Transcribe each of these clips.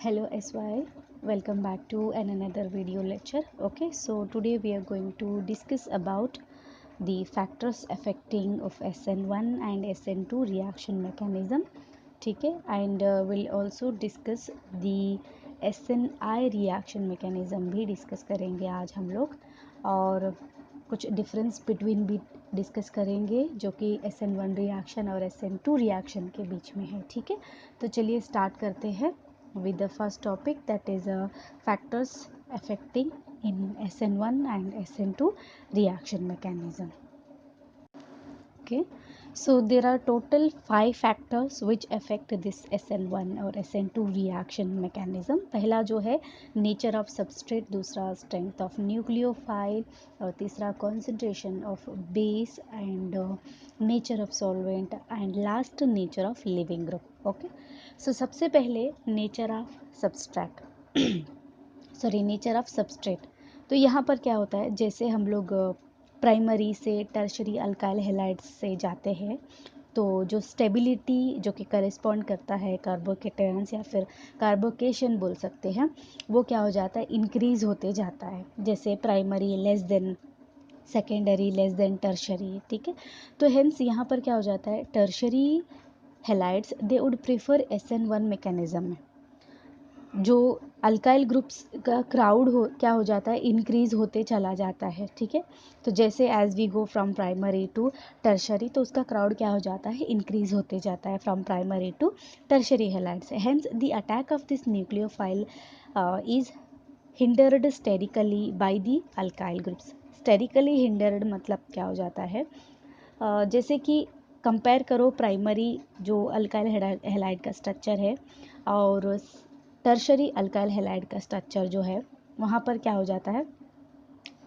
Hello SY, welcome back to another video lecture. Okay, so today we are going to discuss about the factors affecting of SN1 and SN2 reaction mechanism. ठीक है, and we'll also discuss the SNI reaction mechanism भी discuss करेंगे आज हम लोग, और कुछ difference between भी डिस्कस करेंगे जो कि SN1 रिएक्शन और SN2 रिएक्शन के बीच में है. ठीक है, तो चलिए स्टार्ट करते हैं with the first topic, that is factors affecting in SN1 and SN2 reaction mechanism. Okay, so there are total 5 factors which affect this SN1 और SN2 reaction mechanism. पहला जो है nature of substrate, दूसरा strength of nucleophile, और तीसरा concentration of base and nature of solvent, and last nature of living group. Okay, so सबसे पहले nature of substrate nature of substrate. तो यहाँ पर क्या होता है, जैसे हम लोग प्राइमरी से टर्शरी अल्काइल हैलाइड्स से जाते हैं तो जो स्टेबिलिटी जो कि करेस्पॉन्ड करता है कार्बोकेटायंस या फिर कार्बोकेशन बोल सकते हैं, वो क्या हो जाता है, इंक्रीज होते जाता है. जैसे primary less than secondary less than tertiary. ठीक है, तो हेंस यहाँ पर क्या हो जाता है, tertiary halides they would prefer SN1 mechanism में. जो अल्काइल ग्रुप्स का क्राउड क्या हो जाता है, इंक्रीज होते चला जाता है. ठीक है, तो जैसे as we go from primary to tertiary तो उसका क्राउड क्या हो जाता है, इंक्रीज होते जाता है from primary to tertiary halides. Hence the attack of this nucleophile is hindered sterically by the alkyl groups. Sterically hindered मतलब क्या हो जाता है, जैसे कि कंपेयर करो प्राइमरी जो अल्काइल हैलाइड का स्ट्रक्चर है और टर्शरी अल्काइल हैलाइड का स्ट्रक्चर जो है, वहाँ पर क्या हो जाता है,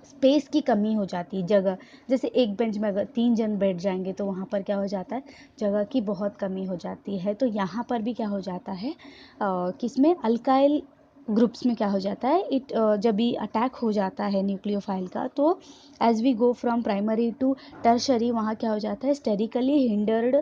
स्पेस की कमी हो जाती है, जगह. जैसे एक बेंच में अगर 3 जन बैठ जाएंगे तो वहाँ पर क्या हो जाता है, जगह की बहुत कमी हो जाती है. तो यहाँ पर भी क्या हो जाता है, किसमें, अल्काइल ग्रुप्स में क्या हो जाता है, जब भी अटैक हो जाता है न्यूक्लियोफाइल का, तो as we go from primary to tertiary वहाँ क्या हो जाता है, स्टेरिकली हिंडर्ड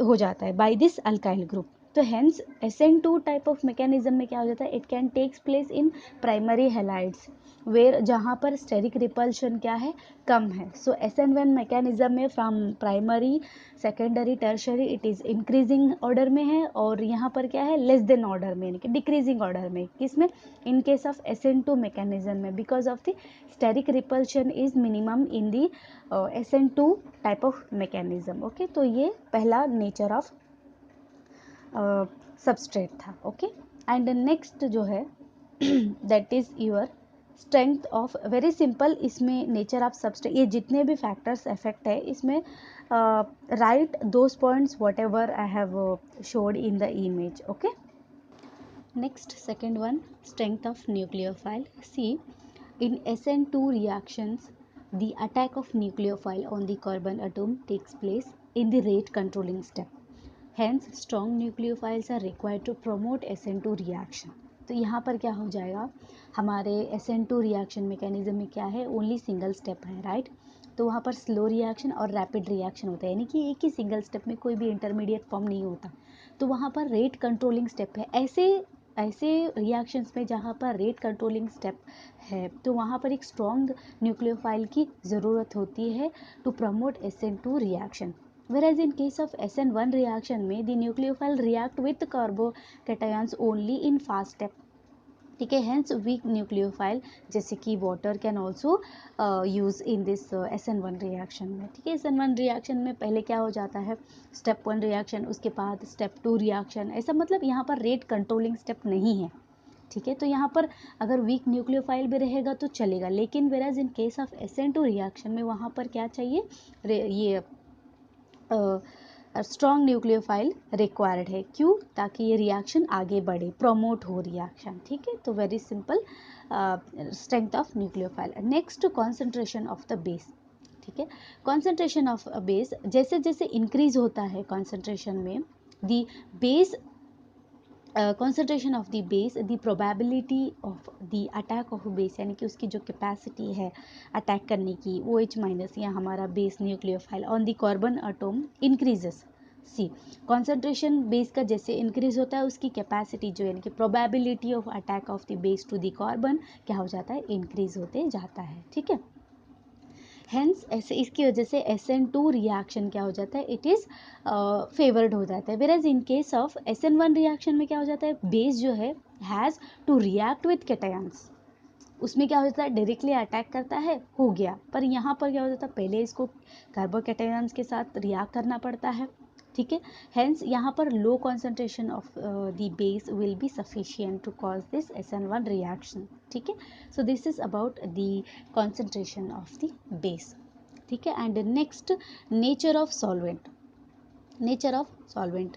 हो जाता है बाय दिस अल्काइल ग्रुप. तो hence SN2 type of mechanism में क्या हो जाता है, it can takes place in primary halides where जहाँ पर स्टेरिक रिपल्शन क्या है, कम है. सो SN1 मैकेनिज्म में from primary secondary tertiary it is increasing order में है, और यहाँ पर क्या है, लेस देन ऑर्डर में, यानी कि डिक्रीजिंग ऑर्डर में. किसमें, in case of SN2 mechanism में, because of the steric repulsion is minimum in the SN2 type of mechanism. Okay, तो ये पहला नेचर ऑफ सबस्ट्रेट था. ओके, एंड नेक्स्ट जो है that is your strength of, very simple. इसमें nature of substrate, ये जितने भी फैक्टर्स इफेक्ट है इसमें right those points whatever I have showed in the image. Okay, next second one, strength of nucleophile. See, in SN2 reactions the attack of nucleophile on the carbon atom takes place in the rate controlling step. Hence, strong nucleophiles are required to promote SN2 reaction. तो यहाँ पर क्या हो जाएगा, हमारे SN2 reaction mechanism में क्या है, ओनली सिंगल स्टेप है, राइट. तो वहाँ पर स्लो रिएक्शन और रैपिड रिएक्शन होता है, यानी कि एक ही सिंगल स्टेप में कोई भी इंटरमीडिएट फॉर्म नहीं होता. तो वहाँ पर रेट कंट्रोलिंग स्टेप है. ऐसे रिएक्शंस में जहाँ पर रेट कंट्रोलिंग स्टेप है तो वहाँ पर एक स्ट्रॉन्ग न्यूक्लियोफाइल की ज़रूरत होती है to promote SN2 reaction. Whereas in case of SN1 reaction में the nucleophile react with carbocations only in fast step. ठीक है, hence weak nucleophile जैसे कि water can also use in this SN1 reaction में. ठीक है, SN1 reaction में पहले क्या हो जाता है, step 1 reaction, उसके बाद step 2 reaction, ऐसा मतलब यहाँ पर rate controlling step नहीं है. ठीक है, तो यहाँ पर अगर वीक न्यूक्लियोफाइल भी रहेगा तो चलेगा, लेकिन whereas in case of SN2 reaction में वहाँ पर क्या चाहिए, ये स्ट्रॉन्ग न्यूक्लियोफाइल रिक्वायर्ड है. क्यों, ताकि ये रिएक्शन आगे बढ़े, प्रमोट हो रिएक्शन. ठीक है, तो very simple strength of nucleophile. Next, concentration of the base. ठीक है, कॉन्सेंट्रेशन ऑफ बेस जैसे जैसे इंक्रीज होता है कॉन्सेंट्रेशन में, the base concentration of the base, the probability of the attack of base, यानी कि उसकी जो कैपेसिटी है अटैक करने की, OH- या हमारा base nucleophile on the carbon atom increases see, concentration base का जैसे इंक्रीज होता है उसकी कैपेसिटी जो यानी कि probability of attack of the base to the carbon क्या हो जाता है, इंक्रीज होते जाता है, ठीक है। हेंस ऐसे इसकी वजह से SN2 रिएक्शन क्या हो जाता है, इट इज़ फेवर्ड हो जाता है। Whereas in case of SN1 reaction में क्या हो जाता है, बेस जो है has to react with cations, उसमें क्या हो जाता है, डायरेक्टली अटैक करता है, हो गया, पर यहाँ पर क्या हो जाता है, पहले इसको कार्बोकैटायंस के साथ रिएक्ट करना पड़ता है, ठीक है। हेंस यहाँ पर low concentration of the base will be sufficient to cause this SN1 reaction, ठीक है। So this is about the concentration of the base, ठीक है। And next, nature of solvent. Nature of solvent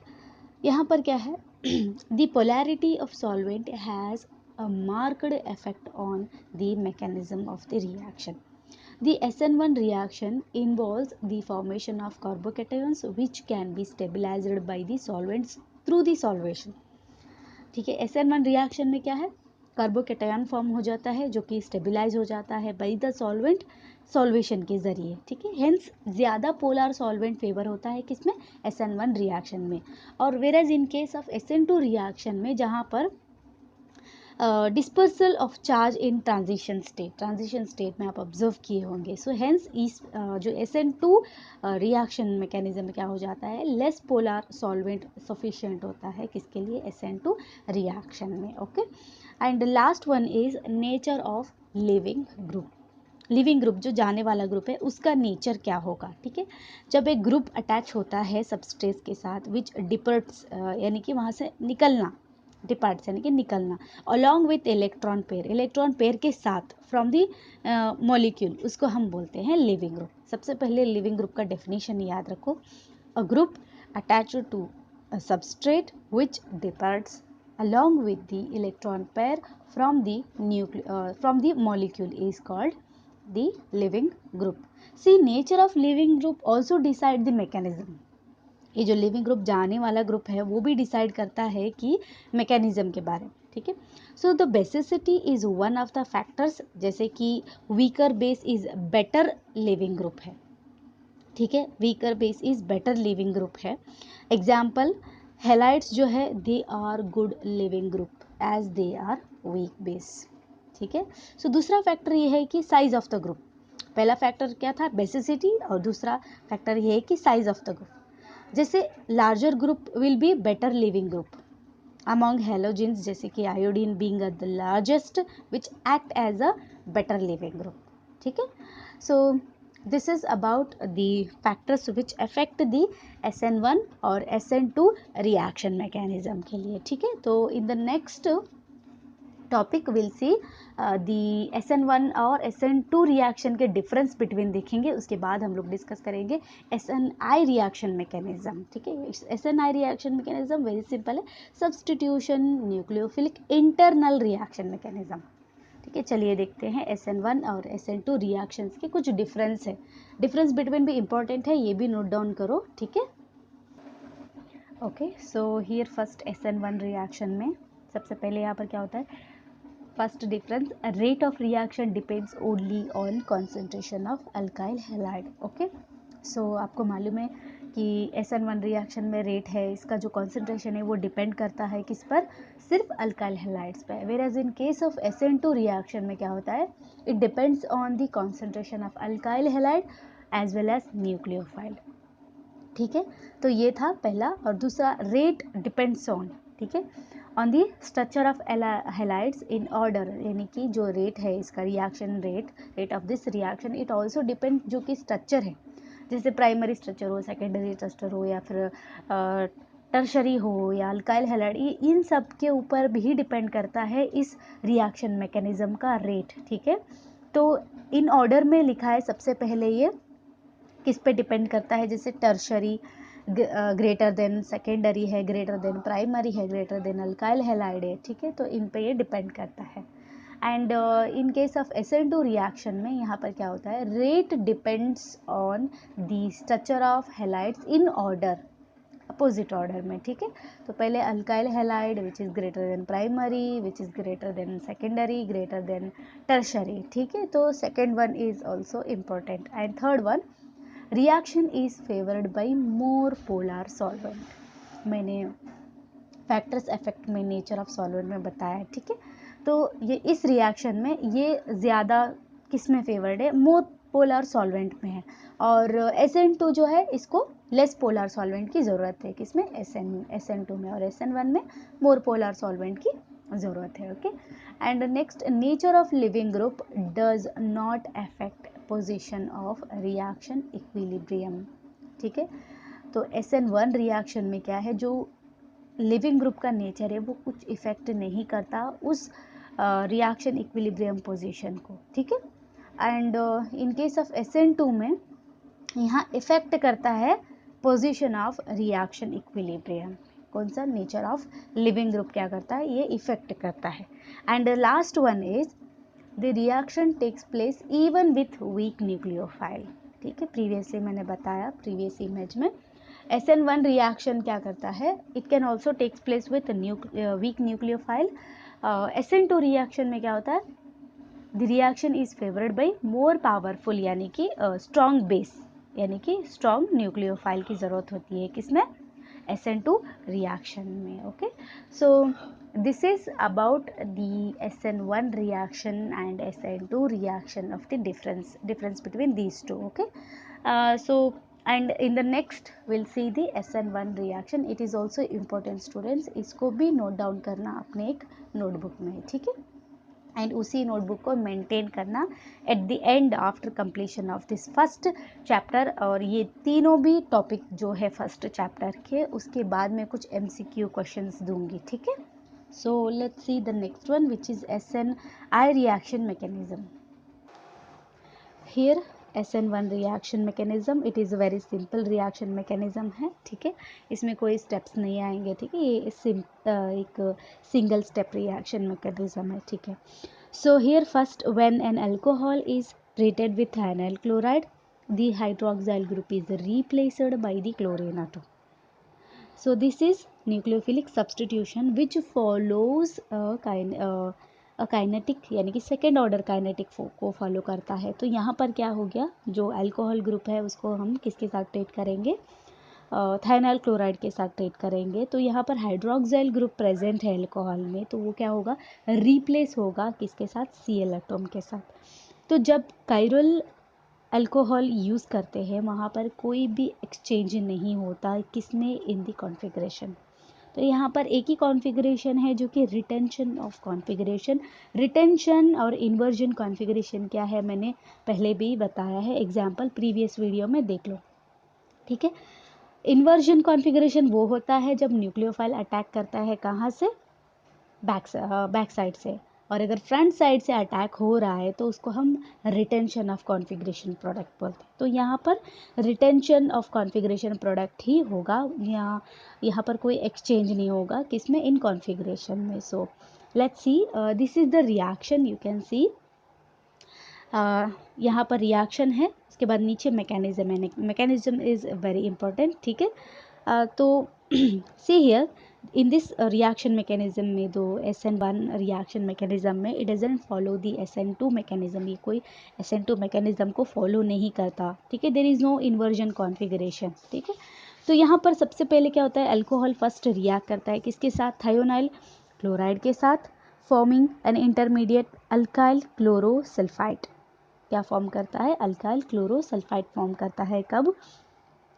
यहाँ पर क्या है, the polarity of solvent has a marked effect on the mechanism of the reaction. The SN1 reaction involves the formation of carbocations which can be stabilized by the solvents through the solvation. ठीक है, SN1 reaction में क्या है, carbocation form हो जाता है जो कि स्टेबिलाइज हो जाता है बाय द सॉल्वेंट, सॉल्वेशन के जरिए, ठीक है। हेंस ज़्यादा पोलर सॉल्वेंट फेवर होता है किसमें, SN1 रिएक्शन में। और whereas in case of SN2 reaction में जहाँ पर dispersal of charge in transition state में आप ऑब्जर्व किए होंगे। सो हेंस इस जो SN2 रिएक्शन मैकेनिज्म में क्या हो जाता है, लेस पोलर सॉल्वेंट सफिशिएंट होता है किसके लिए, SN2 रिएक्शन में, okay. And last one is nature of leaving group. Leaving group जो जाने वाला ग्रुप है उसका नेचर क्या होगा, ठीक है। जब एक ग्रुप अटैच होता है सबस्ट्रेट के साथ विच डिपर्ट्स यानी कि वहाँ से निकलना, डिपार्ट्स यानी कि निकलना, अलॉन्ग विथ इलेक्ट्रॉन पेयर के साथ फ्रॉम दी मॉलिक्यूल, उसको हम बोलते हैं लिविंग ग्रुप। सबसे पहले लिविंग ग्रुप का डेफिनेशन याद रखो, a group attached to a substrate which departs along with the electron pair from the molecule is called the living group. See, nature of living group also decide the mechanism. ये जो leaving group जाने वाला group है वो भी decide करता है कि मैकेनिज्म के बारे में, ठीक है। So the basicity is one of the factors, जैसे कि weaker base is better leaving group है, ठीक है, weaker base is better leaving group है। एग्जाम्पल, हेलाइड्स जो है they are good leaving group as they are weak base, ठीक है। सो दूसरा फैक्टर ये है कि साइज ऑफ द ग्रुप। पहला फैक्टर क्या था, बेसिसिटी, और दूसरा फैक्टर ये है कि साइज ऑफ द ग्रुप। जैसे larger group will be better leaving group among halogens, जैसे कि iodine being the largest which act as a better leaving group, ठीक है। सो this is about the factors which affect the SN1 और SN2 reaction mechanism के लिए, ठीक है। तो in the next topic will see the SN1 और SN2 reaction के डिफरेंस बिटवीन देखेंगे, उसके बाद हम लोग डिस्कस करेंगे SNI रिएक्शन मैकेनिज्म, ठीक है। SNI reaction mechanism very simple है, substitution nucleophilic internal reaction mechanism, ठीक है। चलिए देखते हैं SN1 और SN2 रिएक्शंस के कुछ डिफरेंस है, डिफरेंस बिटवीन भी इंपॉर्टेंट है, ये भी नोट डाउन करो, ठीक है। Okay, so here first SN1 reaction में सबसे पहले यहाँ पर क्या होता है, first difference, rate of reaction depends only on concentration of alkyl halide, okay. So आपको मालूम है कि SN1 रिएक्शन में रेट है, इसका जो कॉन्सेंट्रेशन है वो डिपेंड करता है किस पर, सिर्फ अल्काइल हैलाइड्स पर। Whereas in case of SN2 reaction में क्या होता है, it depends on the concentration of alkyl halide as well as nucleophile, ठीक है। तो ये था पहला। और दूसरा, रेट डिपेंड्स ऑन, ठीक है, on the structure of halides in order, यानी कि जो रेट है इसका, reaction rate of this reaction, it also depend जो कि स्ट्रक्चर है, जैसे प्राइमरी स्ट्रक्चर हो, सेकेंडरी स्ट्रक्चर हो, या फिर टर्शरी हो, या अल्काइल हैलाइड, इन सब के ऊपर भी डिपेंड करता है इस रिएक्शन मैकेनिज्म का रेट, ठीक है। तो इन ऑर्डर में लिखा है, सबसे पहले ये किस पे डिपेंड करता है, जैसे टर्शरी ग्रेटर देन सेकेंडरी है, ग्रेटर देन प्राइमरी है, ग्रेटर देन अल्काइल हैलाइड है, ठीक है। तो इन पे ये डिपेंड करता है। And in case of SN2 reaction में यहाँ पर क्या होता है, rate depends on the structure of halides in order, opposite order में, ठीक है। तो पहले alkyl halide which is greater than primary, which is greater than secondary, greater than tertiary, ठीक है। तो second one is also important. And third one, reaction is favoured by more polar solvent. मैंने factors affect में nature of solvent में बताया है, ठीक है। तो ये इस रिएक्शन में ये ज़्यादा किस में फेवर्ड है, मोर पोलर सॉल्वेंट में है, और SN2 जो है इसको लेस पोलर सॉल्वेंट की ज़रूरत है, किसमें, SN2 में, और SN1 में मोर पोलर सॉल्वेंट की ज़रूरत है, okay. And next, nature of leaving group does not affect position of reaction equilibrium, ठीक है। तो SN1 रिएक्शन में क्या है, जो लिविंग ग्रुप का नेचर है वो कुछ इफेक्ट नहीं करता उस रिएक्शन इक्विलिब्रियम पोजीशन को, ठीक है। And in case of SN2 में यहाँ इफेक्ट करता है पोजीशन ऑफ रिएक्शन इक्विलिब्रियम। कौन सा, नेचर ऑफ लिविंग ग्रुप क्या करता है, ये इफेक्ट करता है। And last one is the reaction takes place even with weak nucleophile, ठीक है। प्रीवियसली मैंने बताया प्रीवियस इमेज में SN1 रिएक्शन क्या करता है, it can also takes place with weak nucleophile. SN2 reaction में क्या होता है, the reaction is favoured by more powerful, यानी कि स्ट्रॉन्ग बेस, यानी कि स्ट्रॉन्ग न्यूक्लियोफाइल की ज़रूरत होती है, किसमें, SN2 रिएक्शन में, okay. So this is about the SN1 reaction and SN2 reaction of the difference between these two, okay. So and in the next we'll see the SN1 reaction. It is also important students, इसको भी note down करना अपने एक notebook में, ठीक है। And उसी notebook को मेंटेन करना at the end after completion of this first chapter. और ये तीनों भी टॉपिक जो है फर्स्ट चैप्टर के, उसके बाद में कुछ MCQ क्वेश्चंस दूंगी, ठीक है। So let's see the next one which is SNI reaction mechanism. Here SN1 reaction mechanism, it is a very simple reaction mechanism है, ठीक है। इसमें कोई स्टेप्स नहीं आएंगे, ठीक है। ये एक सिंगल स्टेप रिएक्शन मैकेनिज्म है, ठीक है। So here first, when an alcohol is treated with thionyl chloride, the hydroxyl group is replaced by the chlorine atom. So this is nucleophilic substitution which follows a kinetic, यानी कि second order kinetic को follow करता है। तो यहाँ पर क्या हो गया, जो अल्कोहल ग्रुप है उसको हम किसके साथ ट्रीट करेंगे, थायनाइल क्लोराइड के साथ ट्रीट करेंगे। तो यहाँ पर हाइड्रोक्साइल ग्रुप प्रेजेंट है अल्कोहल में, तो वो क्या होगा, रिप्लेस होगा किसके साथ, Cl एटम के साथ। तो जब कायरल अल्कोहल यूज़ करते हैं वहाँ पर कोई भी एक्सचेंज नहीं होता, किसमें, इन दी कॉन्फ़िगरेशन। तो यहाँ पर एक ही कॉन्फ़िगरेशन है जो कि रिटेंशन ऑफ कॉन्फ़िगरेशन। रिटेंशन और इन्वर्जन कॉन्फ़िगरेशन क्या है, मैंने पहले भी बताया है, एग्जाम्पल प्रीवियस वीडियो में देख लो, ठीक है। इन्वर्जन कॉन्फ़िगरेशन वो होता है जब न्यूक्लियोफाइल अटैक करता है कहाँ से, बैक साइड से, और अगर फ्रंट साइड से अटैक हो रहा है तो उसको हम रिटेंशन ऑफ कॉन्फ़िगरेशन प्रोडक्ट बोलते हैं। तो यहाँ पर रिटेंशन ऑफ कॉन्फ़िगरेशन प्रोडक्ट ही होगा, यहाँ पर कोई एक्सचेंज नहीं होगा, किसमें, इन कॉन्फ़िगरेशन में। So let's see, this is the reaction, you can see यहाँ पर रिएक्शन है, उसके बाद नीचे मैकेनिज्म है, मैकेनिज्म इज़ वेरी इंपॉर्टेंट, ठीक है। तो see here in this reaction mechanism में, दो SN1 रिएक्शन मैकेनिज्म में it doesn't follow the SN2 mechanism, ये कोई SN2 मैकेनिज्म को फॉलो नहीं करता, ठीक है। There is no inversion configuration, ठीक है। तो यहाँ पर सबसे पहले क्या होता है, अल्कोहल फर्स्ट रिएक्ट करता है किसके साथ, थायोनाइल क्लोराइड के साथ, फॉर्मिंग एन इंटरमीडिएट अल्काइल क्लोरोसल्फाइड। क्या फॉर्म करता है, अल्काइल क्लोरोसल्फाइड फॉर्म करता है, कब,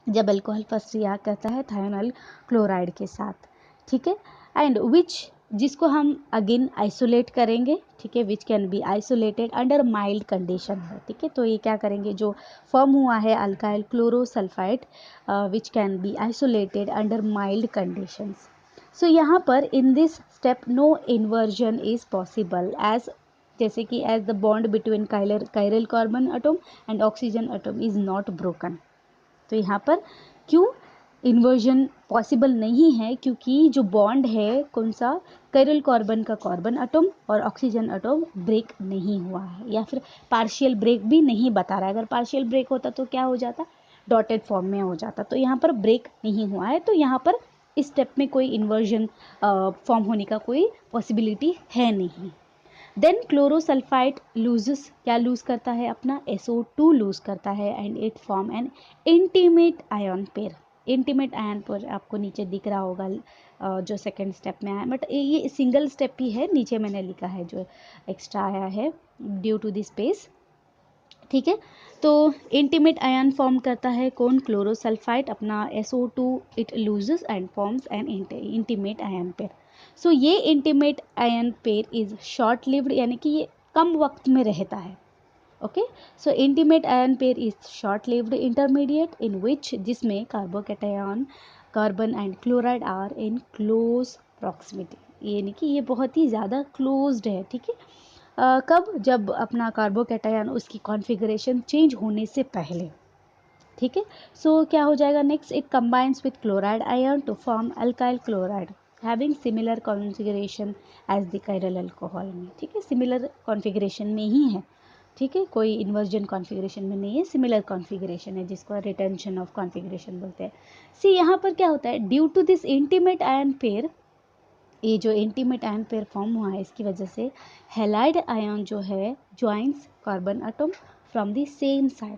जब अल्कोहल फर्स्ट रिएक्ट करता है थायोनाइल क्लोराइड के साथ, ठीक है। एंड विच, जिसको हम अगेन आइसोलेट करेंगे, ठीक है, विच can be isolated under mild condition है, ठीक है। तो ये क्या करेंगे, जो फॉर्म हुआ है alkyl chlorosulphide which can be isolated under mild conditions. So यहाँ पर in this step no inversion is possible, as जैसे कि as the bond between chiral carbon atom and oxygen atom is not broken. तो यहाँ पर क्यों inversion possible नहीं है, क्योंकि जो बॉन्ड है कौन सा, कायरल कार्बन का कार्बन एटम और ऑक्सीजन एटम ब्रेक नहीं हुआ है, या फिर पार्शियल ब्रेक भी नहीं बता रहा है। अगर पार्शियल ब्रेक होता तो क्या हो जाता, डॉटेड फॉर्म में हो जाता। तो यहाँ पर ब्रेक नहीं हुआ है, तो यहाँ पर इस स्टेप में कोई इन्वर्जन फॉर्म होने का कोई पॉसिबिलिटी है नहीं। देन क्लोरोसल्फाइड लूजेस, क्या लूज करता है, अपना SO2 लूज करता है and it form an intimate ion pair. Intimate ion pair आपको नीचे दिख रहा होगा जो सेकंड स्टेप में आया, बट ये सिंगल स्टेप ही है, नीचे मैंने लिखा है जो एक्स्ट्रा आया है ड्यू टू द स्पेस, ठीक है। तो इंटीमेट आयन फॉर्म करता है कौन, क्लोरोसल्फाइड, अपना SO2 it loses and forms an intimate ion pair. So ये intimate ion pair is short lived, यानी कि ये कम वक्त में रहता है। Okay, so intimate ion pair is short lived intermediate in which, जिसमें carbocation carbon and chloride are in close proximity, यानी कि ये बहुत ही ज़्यादा क्लोज्ड है, ठीक है। कब, जब अपना कार्बोकैटायन उसकी कॉन्फ़िगरेशन चेंज होने से पहले, ठीक है। सो क्या हो जाएगा next, it combines with chloride ion to form alkyl chloride having similar configuration as the chiral alcohol में, ठीक है, सिमिलर कॉन्फ़िगरेशन में ही है, ठीक है, कोई इन्वर्जन कॉन्फ़िगरेशन में नहीं है, सिमिलर कॉन्फ़िगरेशन है जिसको रिटेंशन ऑफ कॉन्फ़िगरेशन बोलते हैं। सी यहाँ पर क्या होता है, due to this intimate ion pair, ये जो इंटीमेट आयन पेयर फॉर्म हुआ है इसकी वजह से हैलाइड आयन जो है joins carbon atom from the same side,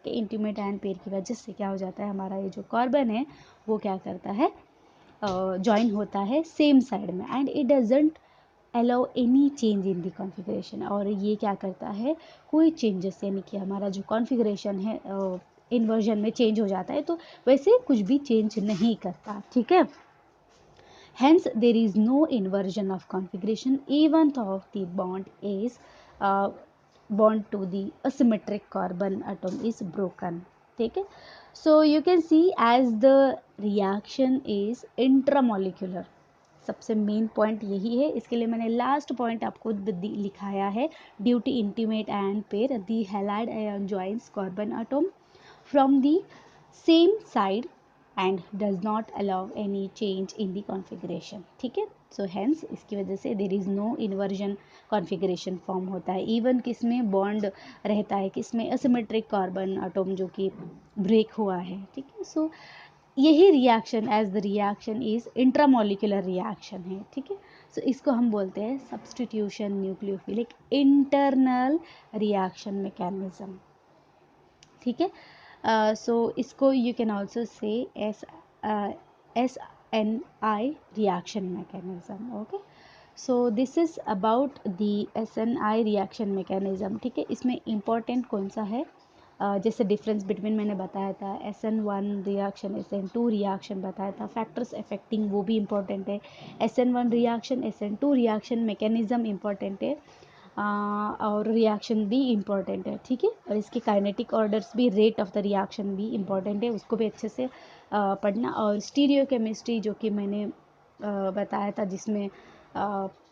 के इंटीमेट आयन पेयर की वजह से क्या हो जाता है, हमारा ये जो कार्बन है वो क्या करता है, ज्वाइन होता है सेम साइड में and it doesn't allow any change in the configuration, और ये क्या करता है, कोई चेंजेस, यानी कि हमारा जो कॉन्फ़िगरेशन है इन्वर्जन में चेंज हो जाता है, तो वैसे कुछ भी चेंज नहीं करता, ठीक है। Hence, there is no inversion of configuration even though the bond is bond to the asymmetric carbon atom is broken. ठीक है, so you can see as the reaction is intramolecular, सबसे मेन पॉइंट यही है, इसके लिए मैंने last point आपको लिखाया है, due to intimate ion pair the halide ion joins carbon atom from the same side and does not allow any change in the configuration, ठीक है। सो हैंस इसकी वजह से there is no inversion configuration form होता है, even किस में bond रहता है, किस में असिमेट्रिक कार्बन एटम जो कि ब्रेक हुआ है, ठीक है। सो यही reaction as the reaction is intramolecular reaction है, ठीक है। सो इसको हम बोलते हैं substitution nucleophilic internal reaction mechanism, ठीक है। सो इसको you can also say SNI reaction mechanism, okay. So this is about the SNI reaction mechanism, ठीक है। इसमें इम्पॉर्टेंट कौन सा है, जैसे डिफरेंस बिटवीन मैंने बताया था, SN1 रिएक्शन SN2 रिएक्शन बताया था, फैक्टर्स अफेक्टिंग वो भी इम्पॉर्टेंट है, SN1 reaction SN2 reaction mechanism important है, और रिएक्शन भी इम्पॉर्टेंट है, ठीक है। और इसके काइनेटिक ऑर्डर्स भी, रेट ऑफ द रिएक्शन भी इम्पॉर्टेंट है, उसको भी अच्छे से पढ़ना। और स्टीरियोकेमिस्ट्री जो कि मैंने बताया था, जिसमें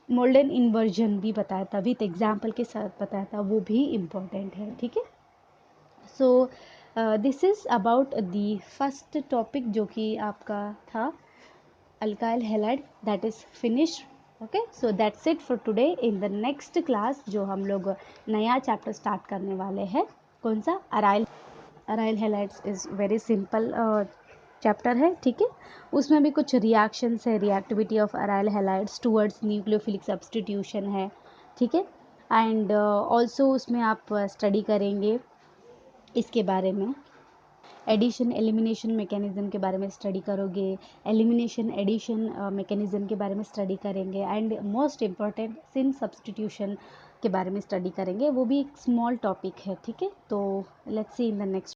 मोल्डन इन्वर्जन भी बताया था, विथ एग्जाम्पल के साथ बताया था, वो भी इम्पॉर्टेंट है, ठीक है। So this is about the first topic जो कि आपका था alkyl halide, that is finished, okay. So that's it for today. In the next class जो हम लोग नया चैप्टर स्टार्ट करने वाले हैं, कौन सा, aryl halides is very simple chapter है, ठीक है। उसमें भी कुछ रिएक्शंस है, reactivity of aryl halides towards nucleophilic substitution है, ठीक है। एंड ऑल्सो उसमें आप स्टडी करेंगे इसके बारे में, एडिशन एलिमिनेशन मैकेनिज्म के बारे में स्टडी करोगे, एलिमिनेशन एडिशन मैकेनिज्म के बारे में स्टडी करेंगे, and most important syn substitution के बारे में स्टडी करेंगे, वो भी एक स्मॉल टॉपिक है, ठीक है। तो let's see in the next